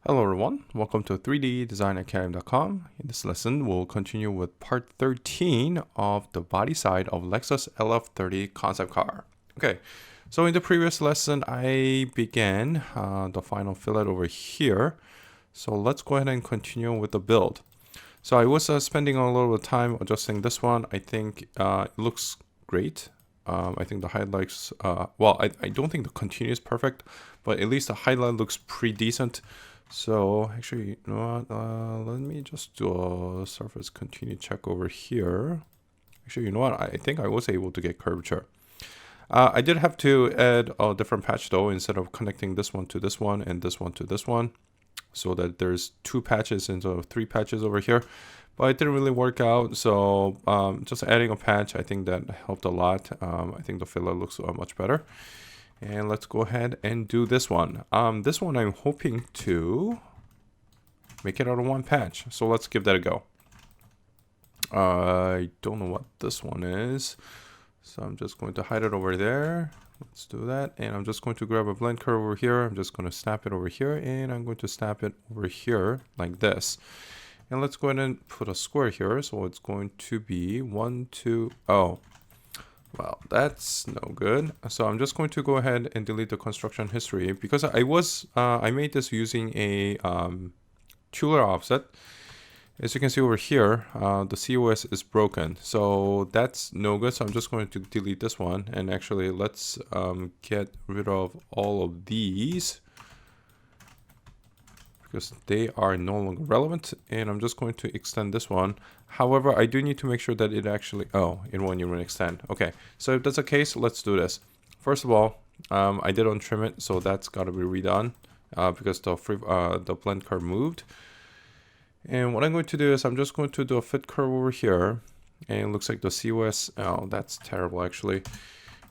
Hello everyone, welcome to 3ddesignacademy.com. In this lesson, we'll continue with part 13 of the body side of Lexus LF-30 concept car. Okay, so in the previous lesson, I began the final fillet over here. So let's go ahead and continue with the build. So I was spending a little bit of time adjusting this one. I think it looks great. I think the highlights, I don't think the continue is perfect, but at least the highlight looks pretty decent. So actually, you know what, let me just do a surface continue check over here. Actually, you know what, I think I was able to get curvature. I did have to add a different patch though, instead of connecting this one to this one and this one to this one, so that there's two patches instead of three patches over here. But it didn't really work out, so just adding a patch, I think that helped a lot. I think the filler looks much better. And let's go ahead and do this one. This one I'm hoping to make it out of one patch. So let's give that a go. I don't know what this one is. So I'm just going to hide it over there. Let's do that. And I'm just going to grab a blend curve over here. I'm just going to snap it over here. And I'm going to snap it over here like this. And let's go ahead and put a square here. So it's going to be 1, 2, oh. Well, that's no good. So I'm just going to go ahead and delete the construction history because I made this using a tubular offset. As you can see over here, the COS is broken. So that's no good. So I'm just going to delete this one. And actually, let's get rid of all of these, because they are no longer relevant. And I'm just going to extend this one. However, I do need to make sure that it actually, it won't even extend. Okay, so if that's the case, let's do this. First of all, I did untrim it, so that's got to be redone because the blend curve moved. And what I'm going to do is I'm just going to do a fit curve over here. And it looks like the COS, oh, that's terrible actually.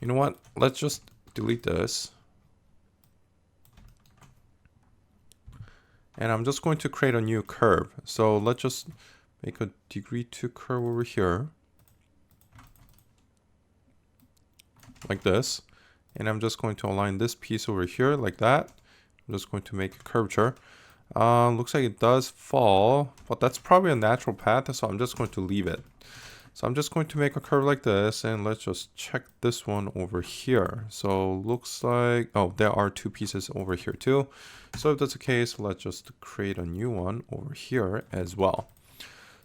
You know what, let's just delete this. And I'm just going to create a new curve. So let's just make a degree 2 curve over here. Like this. And I'm just going to align this piece over here like that. I'm just going to make a curvature. Looks like it does fall, but that's probably a natural path. So I'm just going to leave it. So I'm just going to make a curve like this, and let's just check this one over here. So looks like, oh, there are two pieces over here too. So if that's the case, let's just create a new one over here as well.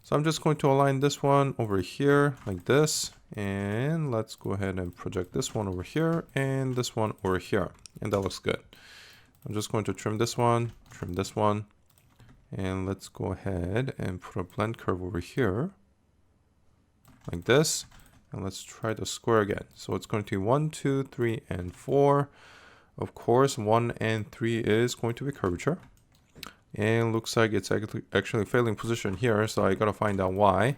So I'm just going to align this one over here like this, and let's go ahead and project this one over here and this one over here, and that looks good. I'm just going to trim this one, and let's go ahead and put a blend curve over here like this, and let's try the square again. So it's going to be 1, 2, 3, and 4. Of course, 1 and 3 is going to be curvature, and looks like it's actually failing position here. So I gotta find out why.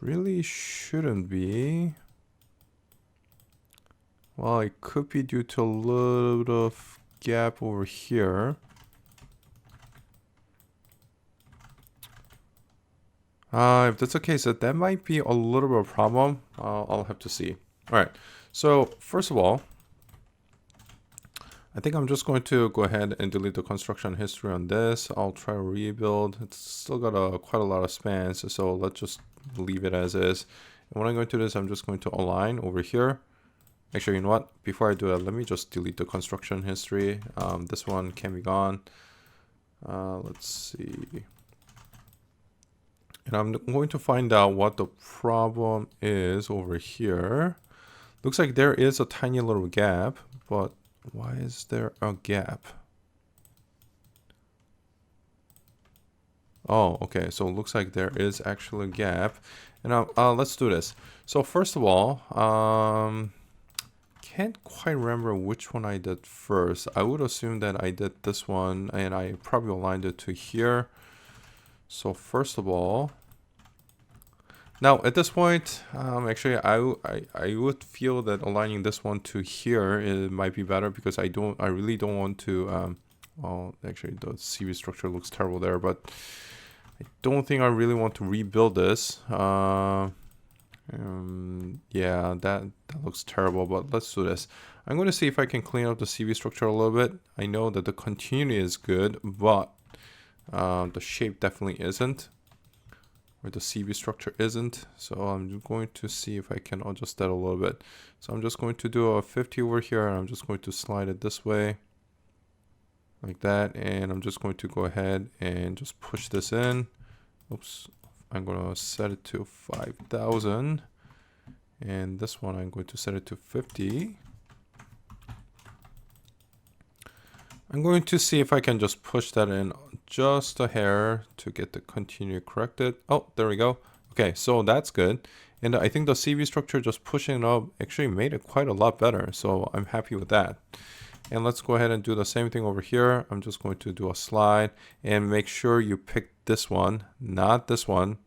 Really shouldn't be. Well, it could be due to a little bit of gap over here. If that's the case, that might be a little bit of a problem. I'll have to see. All right. So first of all, I think I'm just going to go ahead and delete the construction history on this. I'll try to rebuild. It's still got quite a lot of spans, so let's just leave it as is. And what I'm going to do is I'm just going to align over here. Actually, you know what? Before I do that, let me just delete the construction history. This one can be gone. Let's see. And I'm going to find out what the problem is over here. Looks like there is a tiny little gap, but why is there a gap? Oh, okay. So it looks like there is actually a gap. And let's do this. So first of all, can't quite remember which one I did first. I would assume that I did this one, and I probably aligned it to here. So first of all, now at this point, actually I would feel that aligning this one to here, it might be better, because I really don't want to, well, actually the CV structure looks terrible there, but I don't think I really want to rebuild this. Yeah, that looks terrible, but let's do this. I'm going to see if I can clean up the CV structure a little bit. I know that the continuity is good, but the shape definitely isn't, or the CV structure isn't. So I'm going to see if I can adjust that a little bit. So I'm just going to do a 50 over here, and I'm just going to slide it this way, like that, and I'm just going to go ahead and just push this in. Oops, I'm going to set it to 5,000, and this one I'm going to set it to 50. I'm going to see if I can just push that in just a hair to get the continuity corrected. Oh, there we go. Okay, so that's good. And I think the CV structure just pushing it up actually made it quite a lot better. So I'm happy with that. And let's go ahead and do the same thing over here. I'm just going to do a slide and make sure you pick this one, not this one,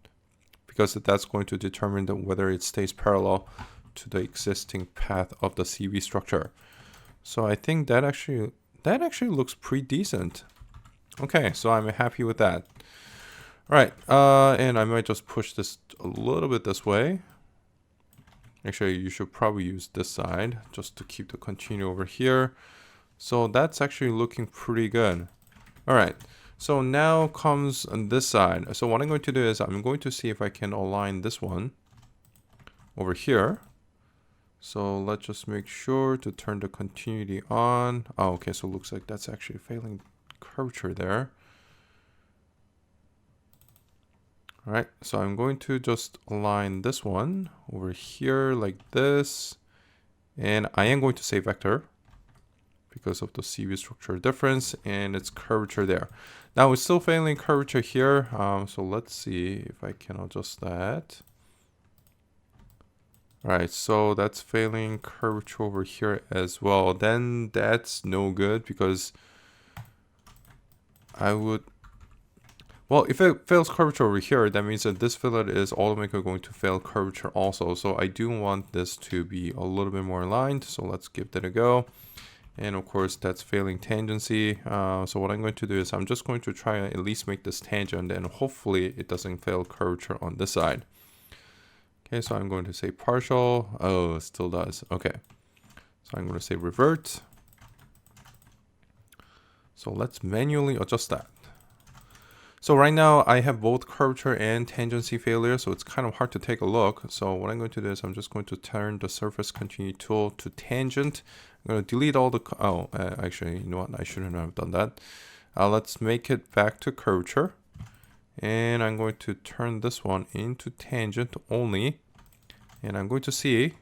because that's going to determine whether it stays parallel to the existing path of the CV structure. So I think that actually looks pretty decent. Okay, so I'm happy with that. All right, and I might just push this a little bit this way. Actually, you should probably use this side just to keep the continuity over here. So that's actually looking pretty good. All right, so now comes on this side. So what I'm going to do is I'm going to see if I can align this one over here. So let's just make sure to turn the continuity on. Oh, okay, so it looks like that's actually failing curvature there. All right, so I'm going to just align this one over here like this. And I am going to say vector because of the CV structure difference and its curvature there. Now it's still failing curvature here. So let's see if I can adjust that. All right, so that's failing curvature over here as well. Then that's no good because I would, well, if it fails curvature over here, that means that this fillet is automatically going to fail curvature also. So I do want this to be a little bit more aligned. So let's give that a go. And of course, that's failing tangency. So what I'm going to do is I'm just going to try and at least make this tangent, and hopefully it doesn't fail curvature on this side. Okay, so I'm going to say partial. Oh, it still does. Okay. So I'm going to say revert. So let's manually adjust that. So right now I have both curvature and tangency failure, so it's kind of hard to take a look. So what I'm going to do is I'm just going to turn the surface continuity tool to tangent. I'm going to delete all the, actually, you know what? I shouldn't have done that. Let's make it back to curvature. And I'm going to turn this one into tangent only. And I'm going to see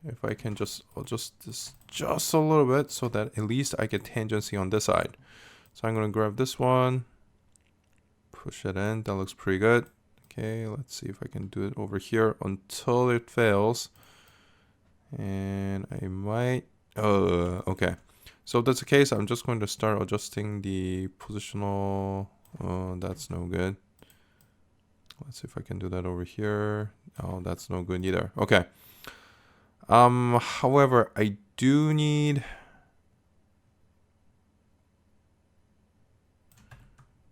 if I can just adjust this just a little bit so that at least I get tangency on this side. So I'm going to grab this one, push it in. That looks pretty good. Okay, let's see if I can do it over here until it fails. And I might, okay. So if that's the case, I'm just going to start adjusting the positional. Oh, that's no good. Let's see if I can do that over here. Oh, that's no good either. Okay. However, I do need,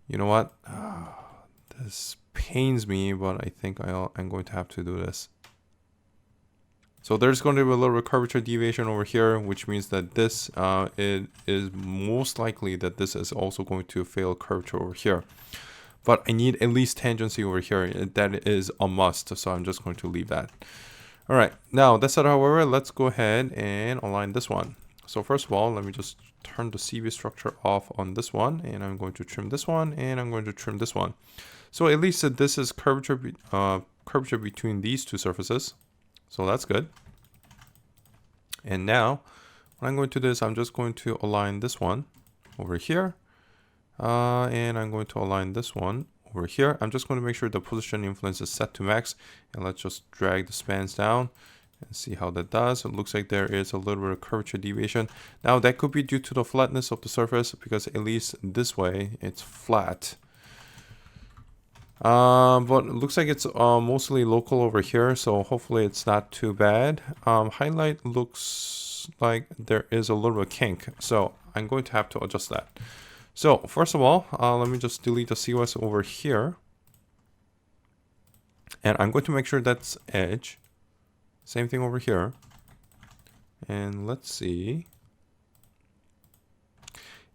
you know what? This pains me, but I think I'm going to have to do this. So there's going to be a little bit of curvature deviation over here, which means that this it is most likely that this is also going to fail curvature over here. But I need at least tangency over here. That is a must, so I'm just going to leave that. All right, now that said, however, let's go ahead and align this one. So first of all, let me just turn the CV structure off on this one, and I'm going to trim this one, and I'm going to trim this one. So at least this is curvature between these two surfaces. So that's good. And now what I'm going to do is I'm just going to align this one over here. And I'm going to align this one over here. I'm just going to make sure the position influence is set to max. And let's just drag the spans down and see how that does. It looks like there is a little bit of curvature deviation. Now that could be due to the flatness of the surface, because at least this way it's flat. But it looks like it's mostly local over here, so hopefully it's not too bad. Highlight looks like there is a little bit of kink, so I'm going to have to adjust that. So first of all, let me just delete the COS over here. And I'm going to make sure that's edge. Same thing over here. And let's see.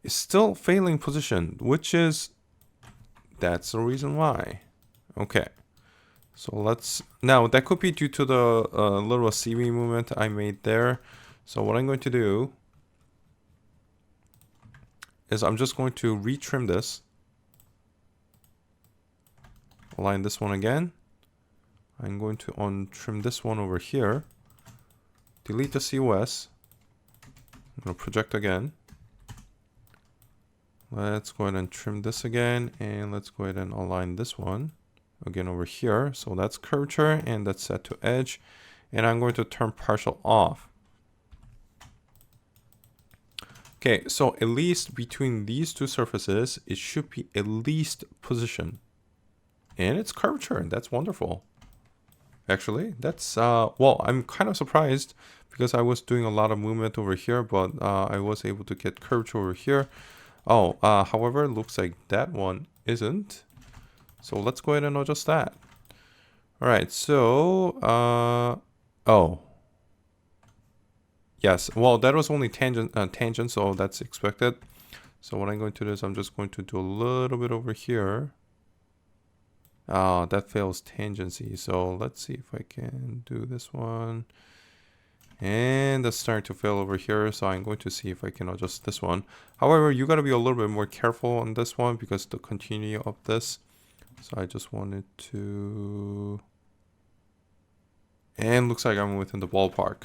It's still failing position, which is, that's the reason why. Okay. So let's, now that could be due to the little CV movement I made there. So what I'm going to do is I'm just going to retrim this. Align this one again. I'm going to untrim this one over here. Delete the COS. I'm going to project again. Let's go ahead and trim this again. And let's go ahead and align this one again over here. So that's curvature and that's set to edge. And I'm going to turn partial off. Okay, so at least between these two surfaces, it should be at least position. And it's curvature, and that's wonderful. Actually, that's, well, I'm kind of surprised because I was doing a lot of movement over here, but I was able to get curvature over here. Oh, however, it looks like that one isn't. So let's go ahead and adjust that. All right, so, oh. Yes, well, that was only tangent, so that's expected. So what I'm going to do is I'm just going to do a little bit over here. That fails tangency. So let's see if I can do this one. And that's starting to fail over here. So I'm going to see if I can adjust this one. However, you got to be a little bit more careful on this one because the continuity of this. So I just wanted to, and looks like I'm within the ballpark.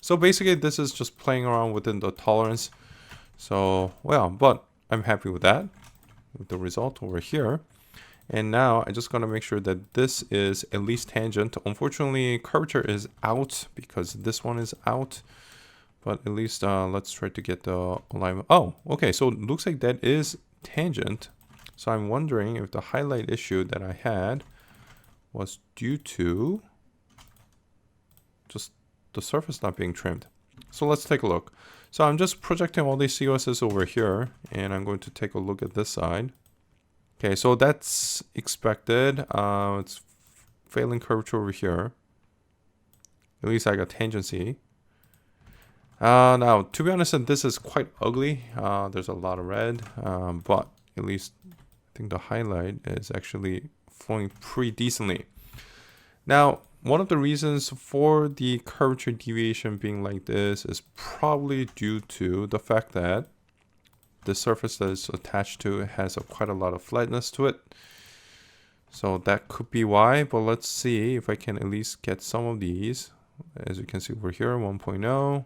So basically this is just playing around within the tolerance. So, well, but I'm happy with that, with the result over here. And now I just gotta make sure that this is at least tangent. Unfortunately, curvature is out because this one is out. But at least let's try to get the alignment. Oh, okay, so it looks like that is tangent. So I'm wondering if the highlight issue that I had was due to just the surface not being trimmed. So let's take a look. So I'm just projecting all these COSs over here, and I'm going to take a look at this side. Okay, so that's expected. It's failing curvature over here. At least I got tangency. Now, to be honest, this is quite ugly. There's a lot of red, but at least I think the highlight is actually flowing pretty decently. Now, one of the reasons for the curvature deviation being like this is probably due to the fact that the surface that is attached to it has quite a lot of flatness to it. So that could be why, but let's see if I can at least get some of these. As you can see over here, 1.0.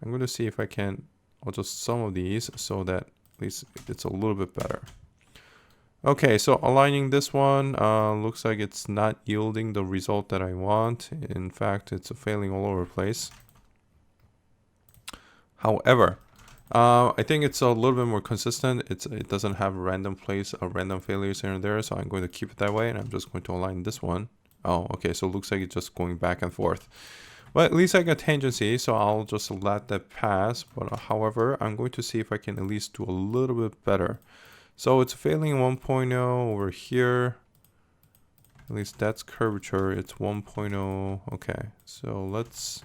I'm going to see if I can adjust some of these so that at least it's a little bit better. Okay, so aligning this one looks like it's not yielding the result that I want. In fact, it's failing all over the place. However, I think it's a little bit more consistent. It doesn't have random failures here and there, so I'm going to keep it that way, and I'm just going to align this one. Oh, okay, so it looks like it's just going back and forth. But at least I got tangency, so I'll just let that pass. But however, I'm going to see if I can at least do a little bit better. So it's failing 1.0 over here. At least that's curvature. It's 1.0. Okay, so let's...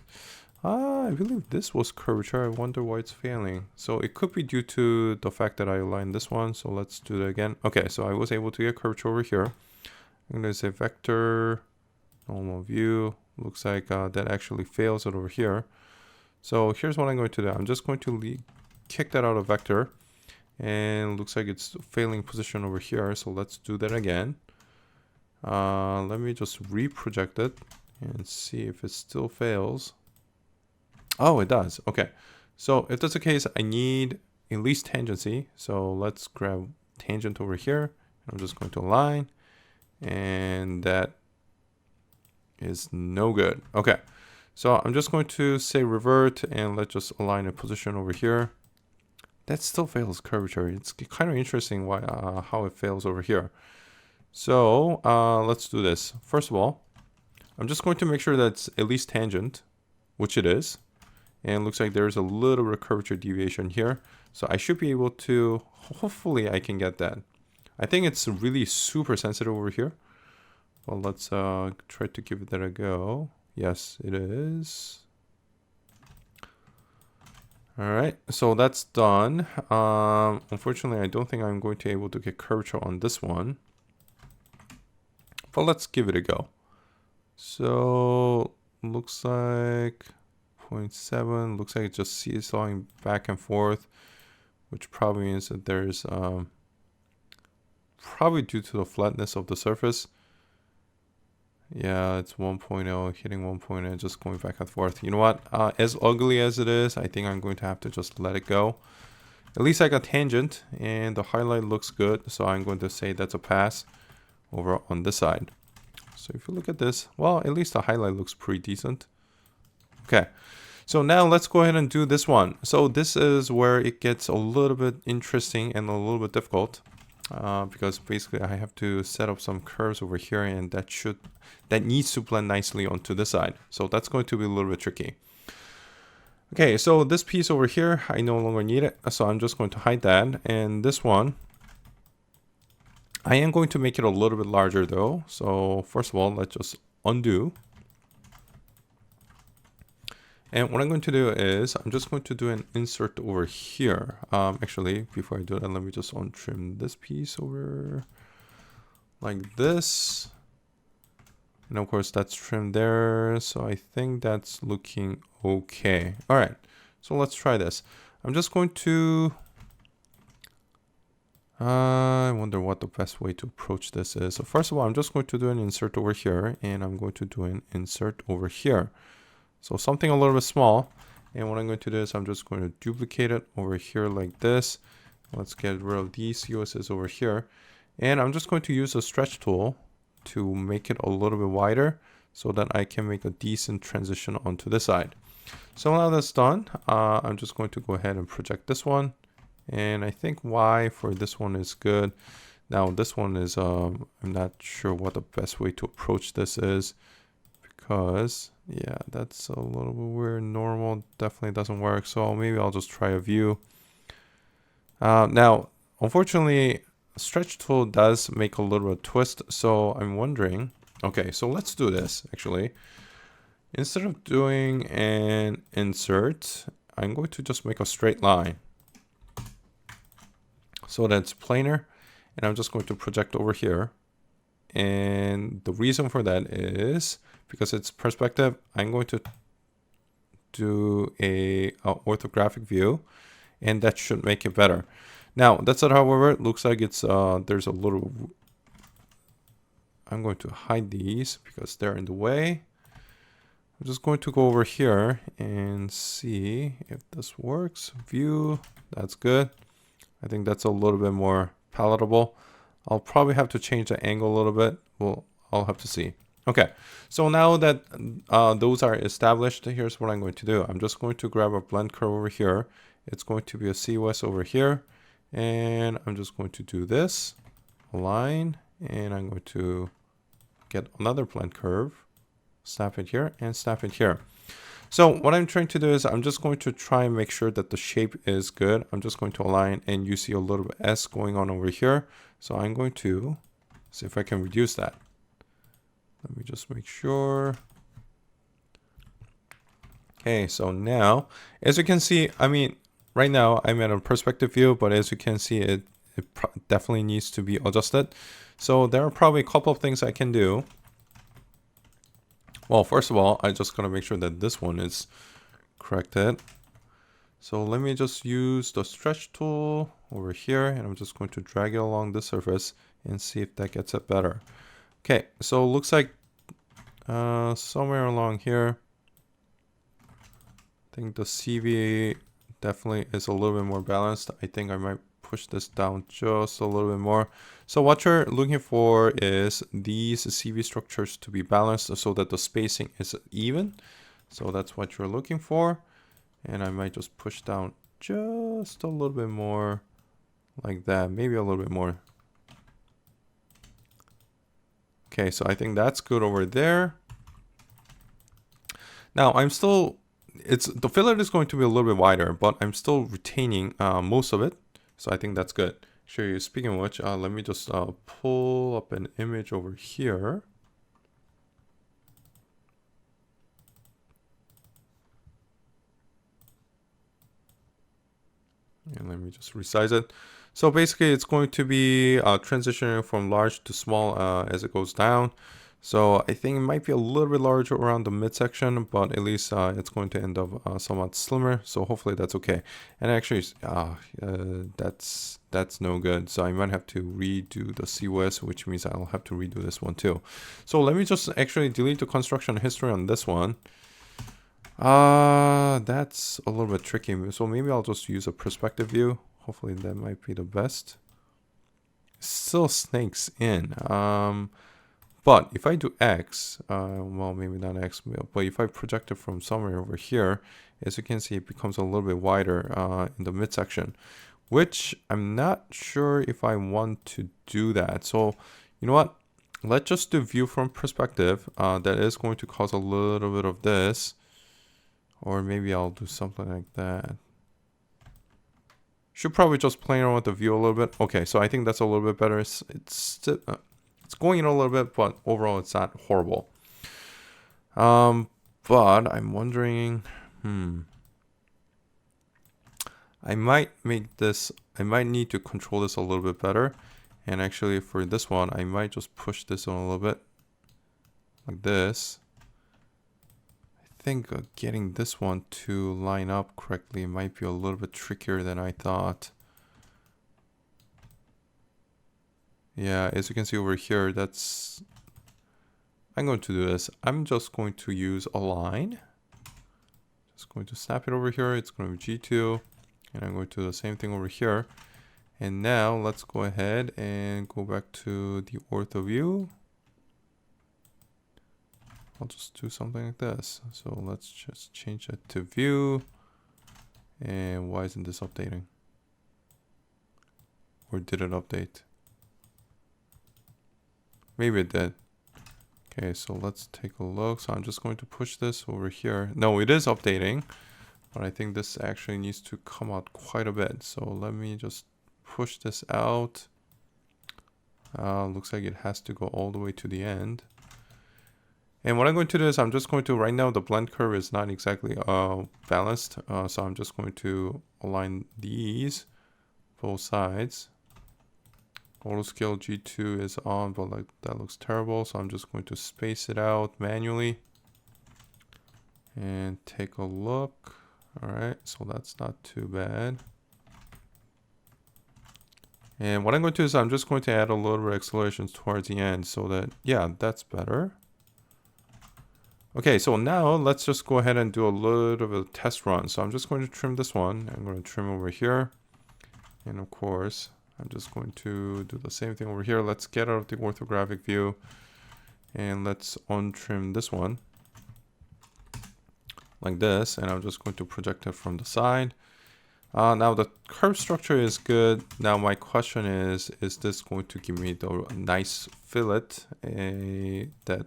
I believe this was curvature. I wonder why it's failing. So it could be due to the fact that I aligned this one. So let's do that again. Okay, so I was able to get curvature over here. I'm going to say vector, normal view. Looks like that actually fails it over here. So here's what I'm going to do. I'm just going to kick that out of vector. And looks like it's failing position over here. So let's do that again. Let me just reproject it and see if it still fails. Oh, it does. Okay. So if that's the case, I need at least tangency. So let's grab tangent over here. I'm just going to align. And that is no good. Okay. So I'm just going to say revert and let's just align a position over here. That still fails curvature. It's kind of interesting why how it fails over here. So let's do this. First of all, I'm just going to make sure that's at least tangent, which it is. And it looks like there's a little bit of curvature deviation here. So I should be able to, hopefully I can get that. I think it's really super sensitive over here. Well, let's try to give that a go. Yes, it is. All right, so that's done. Unfortunately, I don't think I'm going to be able to get curvature on this one, but let's give it a go. So looks like 0.7. Looks like it just seesawing back and forth, which probably means that there's probably due to the flatness of the surface. Yeah, it's 1.0 hitting 1.0, just going back and forth. You know what? As ugly as it is, I think I'm going to have to just let it go. At least I got tangent, and the highlight looks good, so I'm going to say that's a pass over on this side. So if you look at this, well, at least the highlight looks pretty decent. Okay, so now let's go ahead and do this one. So this is where it gets a little bit interesting and a little bit difficult. Because basically I have to set up some curves over here, and that needs to blend nicely onto this side. So that's going to be a little bit tricky. Okay, so this piece over here, I no longer need it. So I'm just going to hide that. And this one, I am going to make it a little bit larger though. So first of all, let's just undo. And what I'm going to do is I'm just going to do an insert over here. Actually, before I do that, let me just untrim this piece over like this. And of course, that's trimmed there. So I think that's looking okay. All right, so let's try this. I'm just going to... I wonder what the best way to approach this is. So first of all, I'm just going to do an insert over here, and I'm going to do an insert over here. So something a little bit small. And what I'm going to do is I'm just going to duplicate it over here like this. Let's get rid of these COSs over here. And I'm just going to use a stretch tool to make it a little bit wider so that I can make a decent transition onto this side. So now that's done, I'm just going to go ahead and project this one. And I think Y for this one is good. Now this one is, I'm not sure what the best way to approach this is. Because, yeah, that's a little bit weird. Normal definitely doesn't work. So maybe I'll just try a view. Now, unfortunately, stretch tool does make a little bit of twist. So I'm wondering, okay, so let's do this actually. Instead of doing an insert, I'm going to just make a straight line. So that's planar. And I'm just going to project over here. And the reason for that is because it's perspective, I'm going to do a orthographic view, and that should make it better. Now, that's it. However, it looks like it's there's a little... I'm going to hide these because they're in the way. I'm just going to go over here and see if this works. View, that's good. I think that's a little bit more palatable. I'll probably have to change the angle a little bit. Well, I'll have to see. Okay, so now that those are established, here's what I'm going to do. I'm just going to grab a blend curve over here. It's going to be a COS over here. And I'm just going to do this, align, and I'm going to get another blend curve, snap it here, and snap it here. So what I'm trying to do is I'm just going to try and make sure that the shape is good. I'm just going to align, and you see a little bit S going on over here. So I'm going to see if I can reduce that. Let me just make sure. Okay, so now, as you can see, I mean, right now I'm at a perspective view, but as you can see, it definitely needs to be adjusted. So there are probably a couple of things I can do. Well, first of all, I just gotta make sure that this one is corrected. So let me just use the stretch tool over here, and I'm just going to drag it along the surface and see if that gets it better. Okay, so it looks like somewhere along here, I think the CV definitely is a little bit more balanced. I think I might push this down just a little bit more. So what you're looking for is these CV structures to be balanced so that the spacing is even. So that's what you're looking for. And I might just push down just a little bit more like that, maybe a little bit more. Okay, so I think that's good over there. Now I'm still, the fillet is going to be a little bit wider, but I'm still retaining most of it. So I think that's good. Actually, speaking of which, let me just pull up an image over here. And let me just resize it. So basically it's going to be transitioning from large to small as it goes down. So I think it might be a little bit larger around the midsection, but at least it's going to end up somewhat slimmer. So hopefully that's okay. And actually, that's no good. So I might have to redo the COS, which means I'll have to redo this one too. So let me just actually delete the construction history on this one. That's a little bit tricky. So maybe I'll just use a perspective view. Hopefully that might be the best. Still snakes in. But if I do X, well, maybe not X, but if I project it from somewhere over here, as you can see, it becomes a little bit wider in the midsection, which I'm not sure if I want to do that. So, you know what? Let's just do view from perspective. That is going to cause a little bit of this. Or maybe I'll do something like that. Should probably just play around with the view a little bit. Okay, so I think that's a little bit better. It's going in a little bit, but overall it's not horrible. But I'm wondering, I might make this, I might need to control this a little bit better. And actually for this one, I might just push this on a little bit like this. I think getting this one to line up correctly might be a little bit trickier than I thought. Yeah, as you can see over here, that's... I'm going to do this. I'm just going to use align. Just going to snap it over here. It's going to be G2. And I'm going to do the same thing over here. And now let's go ahead and go back to the ortho view. I'll just do something like this. So let's just change that to view. And why isn't this updating? Or did it update? Maybe it did. Okay, so let's take a look. So I'm just going to push this over here. No, it is updating. But I think this actually needs to come out quite a bit. So let me just push this out. Looks like it has to go all the way to the end. And what I'm going to do is I'm just going to, right now the blend curve is not exactly balanced. So I'm just going to align these, both sides. Auto scale G2 is on, but like that looks terrible. So I'm just going to space it out manually. And take a look. All right, so that's not too bad. And what I'm going to do is I'm just going to add a little bit of acceleration towards the end so that, yeah, that's better. Okay, so now let's just go ahead and do a little bit of a test run. So I'm just going to trim this one. I'm going to trim over here. And of course, I'm just going to do the same thing over here. Let's get out of the orthographic view. And let's untrim this one. Like this. And I'm just going to project it from the side. Now the curve structure is good. Now my question is this going to give me the nice fillet that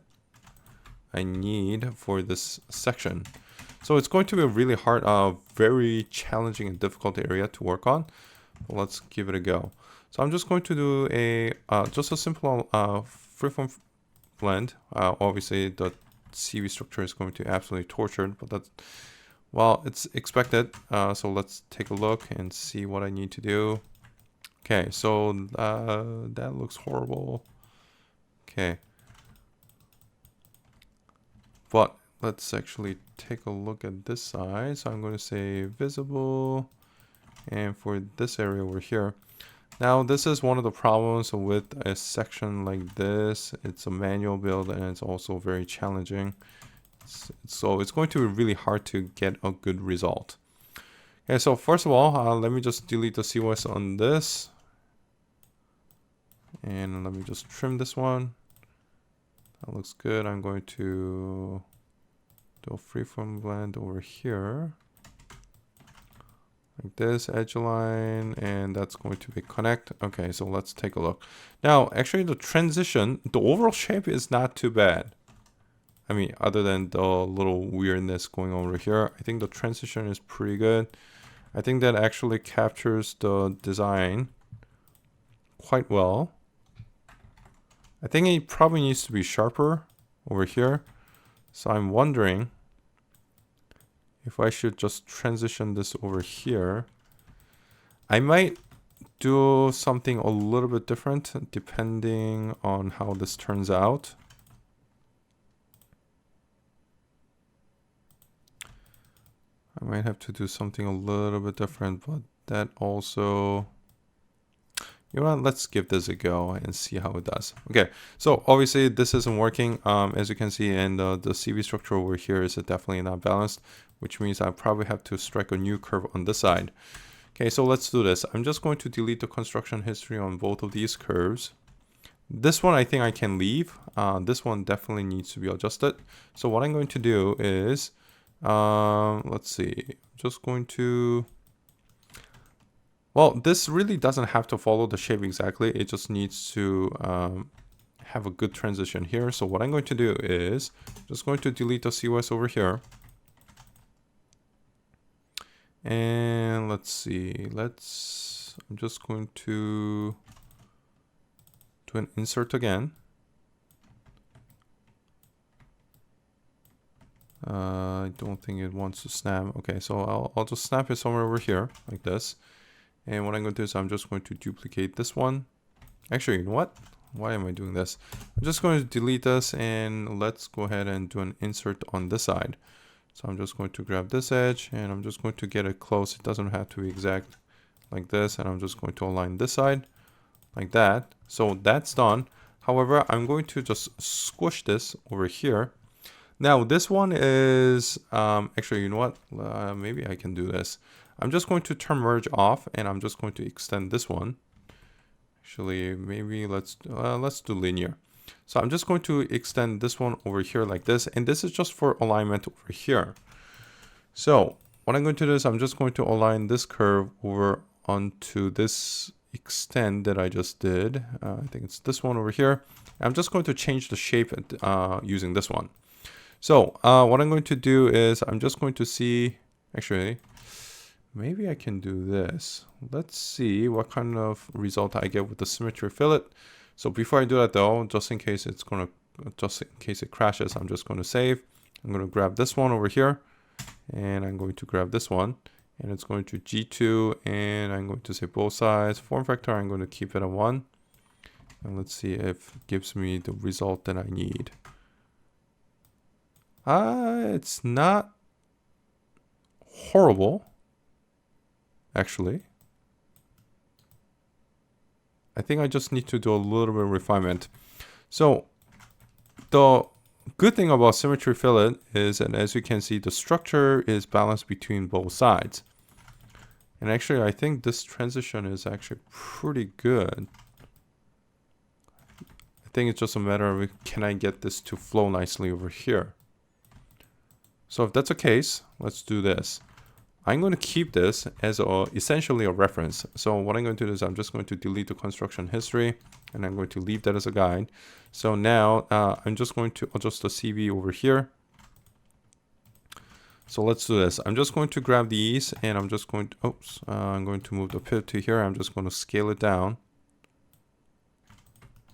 I need for this section? So it's going to be a really hard, very challenging and difficult area to work on. But let's give it a go. So I'm just going to do a just a simple freeform blend. Obviously the CV structure is going to be absolutely tortured, but that's, well, it's expected. So let's take a look and see what I need to do. Okay, so that looks horrible. Okay. But let's actually take a look at this side. So I'm going to say visible. And for this area over here. Now, this is one of the problems with a section like this. It's a manual build and it's also very challenging. So it's going to be really hard to get a good result. Okay, so first of all, let me just delete the COS on this. And let me just trim this one. That looks good. I'm going to do a freeform blend over here. Like this, edge line, and that's going to be connect. Okay, so let's take a look. Now, actually the transition, the overall shape is not too bad. I mean, other than the little weirdness going over here, I think the transition is pretty good. I think that actually captures the design quite well. I think it probably needs to be sharper over here. So I'm wondering if I should just transition this over here. I might do something a little bit different depending on how this turns out. I might have to do something a little bit different, but that also, you know what, let's give this a go and see how it does. Okay, so obviously this isn't working, as you can see, and the CV structure over here is definitely not balanced, which means I probably have to strike a new curve on this side. Okay, so let's do this. I'm just going to delete the construction history on both of these curves. This one I think I can leave. This one definitely needs to be adjusted. So what I'm going to do is, let's see, I'm just going to, well, this really doesn't have to follow the shape exactly. It just needs to have a good transition here. So what I'm going to do is just going to delete the COS over here. And let's see, I'm just going to do an insert again. I don't think it wants to snap. Okay, so I'll just snap it somewhere over here like this. And what I'm going to do is I'm just going to duplicate this one. Actually, you know what? Why am I doing this? I'm just going to delete this and let's go ahead and do an insert on this side. So I'm just going to grab this edge and I'm just going to get it close. It doesn't have to be exact like this. And I'm just going to align this side like that. So that's done. However, I'm going to just squish this over here. Now this one is, actually, you know what? Maybe I can do this. I'm just going to turn merge off and I'm just going to extend this one. Actually, maybe let's do linear. So I'm just going to extend this one over here like this, and this is just for alignment over here. So what I'm going to do is I'm just going to align this curve over onto this extend that I just did. I think it's this one over here. I'm just going to change the shape using this one. So what I'm going to do is I'm just going to see, actually, maybe I can do this. Let's see what kind of result I get with the symmetry fillet. So before I do that though, just in case it crashes, I'm just going to save. I'm going to grab this one over here and I'm going to grab this one and it's going to G2 and I'm going to say both sides. Form factor, I'm going to keep it at 1. And let's see if it gives me the result that I need. It's not horrible, actually. I think I just need to do a little bit of refinement. So the good thing about symmetry fillet is that, as you can see, the structure is balanced between both sides. And actually, I think this transition is actually pretty good. I think it's just a matter of, can I get this to flow nicely over here? So if that's the case, let's do this. I'm going to keep this as essentially a reference. So what I'm going to do is I'm just going to delete the construction history and I'm going to leave that as a guide. So now I'm just going to adjust the CV over here. So let's do this. I'm just going to grab these and I'm just going to, I'm going to move the pivot to here. I'm just going to scale it down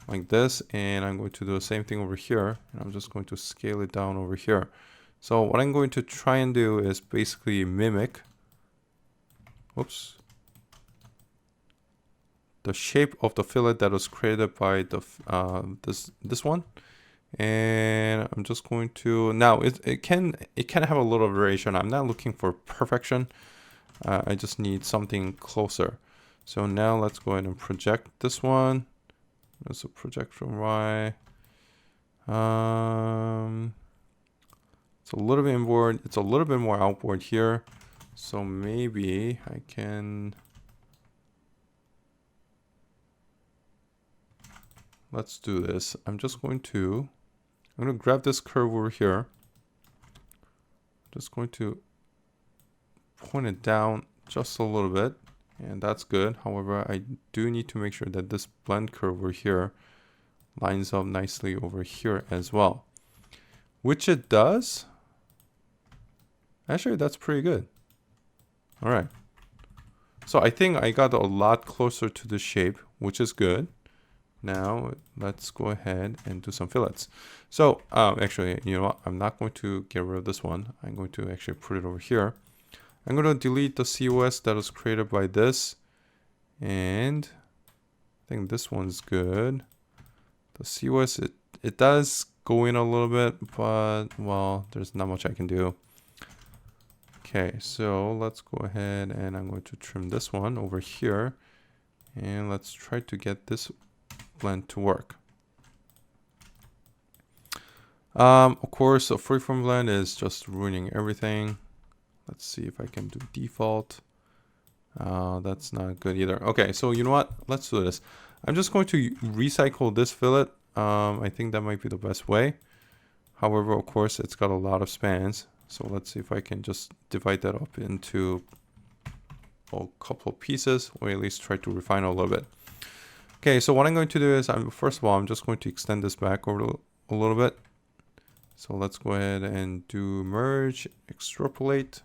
like this. And I'm going to do the same thing over here. And I'm just going to scale it down over here. So what I'm going to try and do is basically mimic, the shape of the fillet that was created by the this one. And I'm just going to, now it can have a little variation. I'm not looking for perfection. I just need something closer. So now let's go ahead and project this one. There's a project from Y. It's a little bit inboard. It's a little bit more outboard here. So maybe I can, let's do this. I'm going to grab this curve over here. Just going to point it down just a little bit. And that's good. However, I do need to make sure that this blend curve over here lines up nicely over here as well. Which it does. Actually, that's pretty good. All right. So I think I got a lot closer to the shape, which is good. Now let's go ahead and do some fillets. So actually, you know what? I'm not going to get rid of this one. I'm going to actually put it over here. I'm going to delete the COS that was created by this. And I think this one's good. The COS, it does go in a little bit, but well, there's not much I can do. Okay, so let's go ahead and I'm going to trim this one over here. And let's try to get this blend to work. Of course, a freeform blend is just ruining everything. Let's see if I can do default. That's not good either. Okay, so you know what? Let's do this. I'm just going to recycle this fillet. I think that might be the best way. However, of course, it's got a lot of spans. So let's see if I can just divide that up into a couple of pieces, or at least try to refine it a little bit. Okay, so what I'm going to do is, first of all, I'm just going to extend this back over a little bit. So let's go ahead and do merge, extrapolate.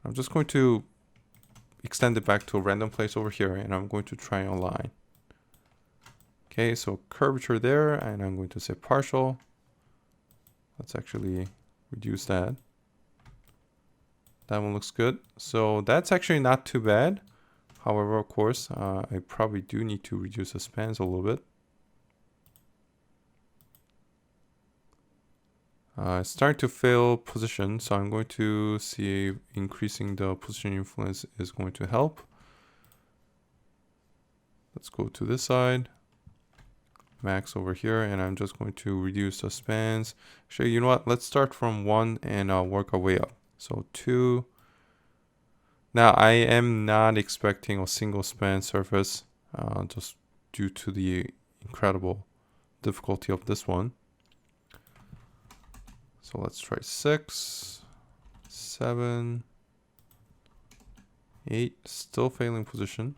I'm just going to extend it back to a random place over here, and I'm going to try and align. Okay, so curvature there, and I'm going to say partial. Let's actually reduce that. That one looks good. So that's actually not too bad. However, of course, I probably do need to reduce the spans a little bit. It's starting to fail position, so I'm going to see if increasing the position influence is going to help. Let's go to this side. Max over here, and I'm just going to reduce the spans. Actually, you know what? Let's start from 1 and work our way up. So 2. Now, I am not expecting a single span surface, just due to the incredible difficulty of this one. So let's try 6, 7, 8, still failing position.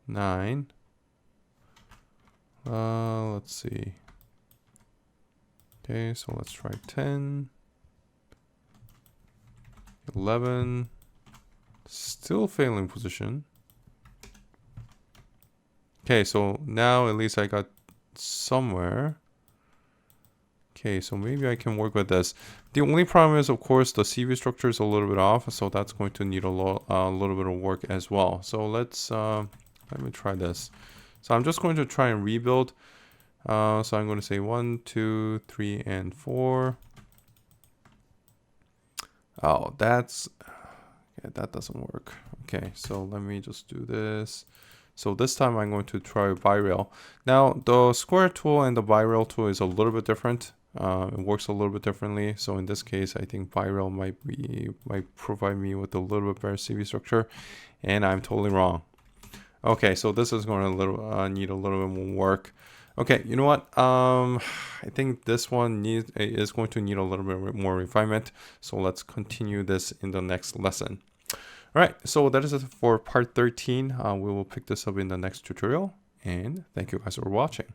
9. Let's see. Okay, so let's try 10. 11. Still failing position. Okay, so now at least I got somewhere. Okay, so maybe I can work with this. The only problem is, of course, the CV structure is a little bit off, so that's going to need a little bit of work as well. So let me try this. So I'm just going to try and rebuild. So I'm going to say 1, 2, 3, and 4. Oh, that doesn't work. Okay, so let me just do this. So this time I'm going to try bi-rail. Now the square tool and the bi-rail tool is a little bit different. It works a little bit differerly. So in this case, I think bi-rail might provide me with a little bit better CV structure, and I'm totally wrong. Okay, so this is going to need a little bit more work. Okay, you know what? I think this one is going to need a little bit more refinement. So let's continue this in the next lesson. All right, so that is it for part 13. We will pick this up in the next tutorial. And thank you guys for watching.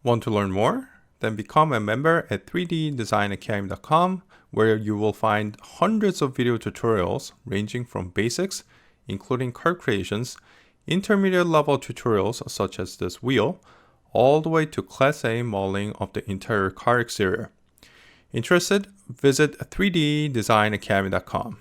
Want to learn more? Then become a member at 3ddesignacademy.com, where you will find hundreds of video tutorials ranging from basics, including car creations, intermediate level tutorials such as this wheel, all the way to Class A modeling of the interior car exterior. Interested? Visit 3ddesignacademy.com.